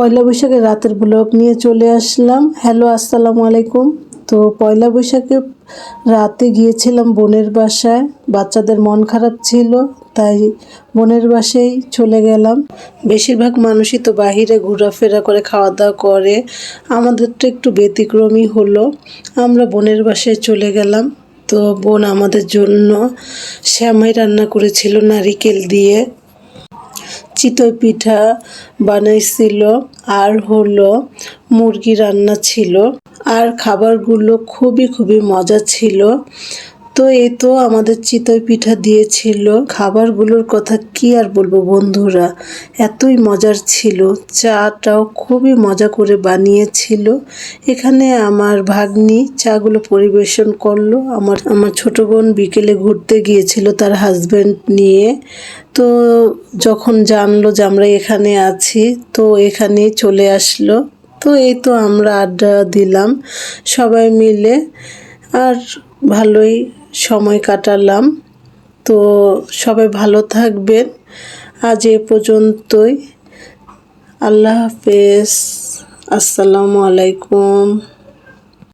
পয়লা বৈশাখের রাতের ব্লগ নিয়ে চলে আসলাম। হ্যালো, আসসালামু আলাইকুম। তো পয়লা বৈশাখে রাতে গিয়েছিলাম বোনের বাসায়। বাচ্চাদের মন খারাপ ছিল, তাই বোনের বাসায় চলে গেলাম। বেশিরভাগ মানুষই তো বাহিরে ঘোরাফেরা করে, খাওয়া দাওয়া করে। আমাদেরটা একটু ব্যতিক্রমী হলো। আমরা বোনের বাসায় চলে গেলাম। তো বোন আমাদের জন্য সেমাই রান্না করেছিল নারিকেল দিয়ে, চিতই পিঠা বানাইছিল, আর হলো মুরগি রান্না ছিল। আর খাবারগুলো খুবই মজা ছিল। তো এই তো আমাদের চিতই পিঠা দিয়েছিল। খাবারগুলোর কথা কি আর বলবো বন্ধুরা, এতই মজার ছিল। চাটাও খুবই মজা করে বানিয়েছিল। এখানে আমার ভাগ্নি চাগুলো পরিবেশন করলো। আমার ছোট বোন বিকেলে ঘুরতে গিয়েছিল তার হাজব্যান্ড নিয়ে। তো যখন জানলো যে আমরা এখানে আছি, তো এখানেই চলে আসলো। তো এই তো আমরা আড্ডা দিলাম সবাই মিলে, আর ভালোই সময় কাটালাম। তো সবাই ভালো থাকবেন। আজ এ পর্যন্তই। আল্লাহ হাফেজ। আসসালামু আলাইকুম।